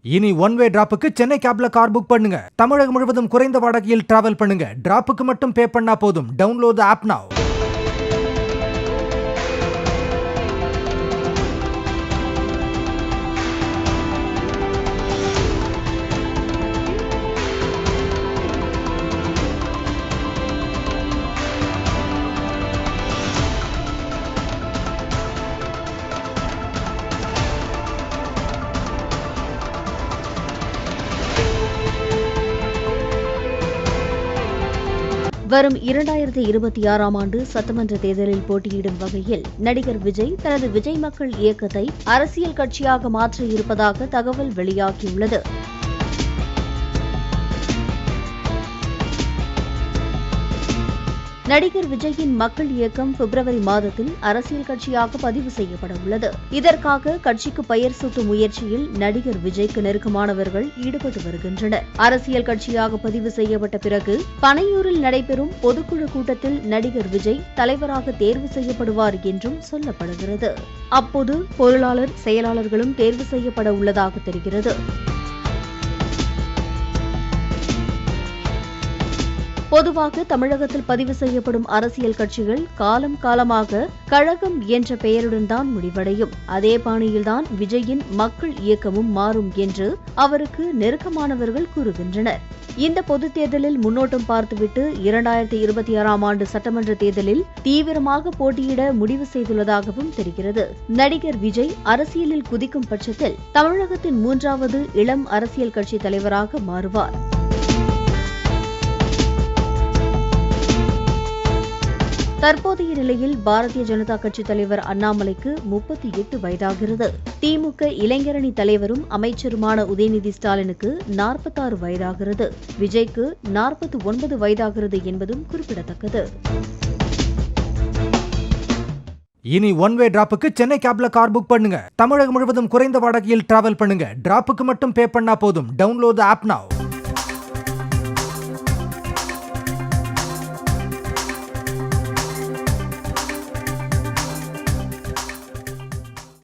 இனி one way டிராப்புக்கு Chennai கேப்ல car book பண்ணுங்க. தமிழகம் முழுவதும் குறைந்த வாடகையில் டிராவல் பண்ணுங்க. டிராப்புக்கு மட்டும் பே பண்ணா போதும். டவுன்லோட் தி ஆப் நவ. வரும் 2026ஆம் ஆண்டு சட்டமன்ற தேர்தலில் போட்டியிடும் வகையில் நடிகர் விஜய் தனது விஜய் மக்கள் இயக்கத்தை அரசியல் கட்சியாக மாற்ற இருப்பதாக தகவல் வெளியாகியுள்ளது. நடிகர் விஜயின் மக்கள் இயக்கம் பிப்ரவரி மாதத்தில் அரசியல் கட்சியாக பதிவு செய்யப்பட உள்ளது. இதற்காக கட்சிக்கு பெயர் சூட்டும் முயற்சியில் நடிகர் விஜய்க்கு நெருக்கமானவர்கள் ஈடுபட்டு வருகின்றனர். அரசியல் கட்சியாக பதிவு செய்யப்பட்ட பிறகு பனையூரில் நடைபெறும் பொதுக்குழு கூட்டத்தில் நடிகர் விஜய் தலைவராக தேர்வு செய்யப்படுவார் என்றும் சொல்லப்படுகிறது. அப்போது பொருளாளர், செயலாளர்களும் தேர்வு செய்யப்பட உள்ளதாக தெரிகிறது. பொதுவாக தமிழகத்தில் பதிவு செய்யப்படும் அரசியல் கட்சிகள் காலம் காலமாக கழகம் என்ற பெயருடன் தான் முடிவடையும். அதே பாணியில்தான் விஜயின் மக்கள் இயக்கமும் மாறும் என்று அவருக்கு நெருக்கமானவர்கள் கூறுகின்றனர். இந்த பொதுத் தேர்தலில் முன்னோட்டம் பார்த்துவிட்டு 2026ஆம் ஆண்டு சட்டமன்ற தேர்தலில் தீவிரமாக போட்டியிட முடிவு செய்துள்ளதாகவும் தெரிகிறது. நடிகர் விஜய் அரசியலில் குதிக்கும் பட்சத்தில் தமிழகத்தின் 3வது இளம் அரசியல் கட்சி தலைவராக மாறுவார். தற்போதைய நிலையில் பாரதிய ஜனதா கட்சி தலைவர் அண்ணாமலைக்கு 38 வயதாகிறது. திமுக இளைஞரணி தலைவரும் அமைச்சருமான உதயநிதி ஸ்டாலினுக்கு 46 வயதாகிறது. விஜய்க்கு 49 வயதாகிறது என்பதும் குறிப்பிடத்தக்கது. இனி ஒன் வே டிராப்புக்கு சென்னை கேப்ல கார் புக் பண்ணுங்க. தமிழகம் முழுவதும் குறைந்த வாடகையில் டிராவல் பண்ணுங்க. டிராப்புக்கு மட்டும் பே பண்ணா போதும். டவுன்லோட் தி ஆப் நவ.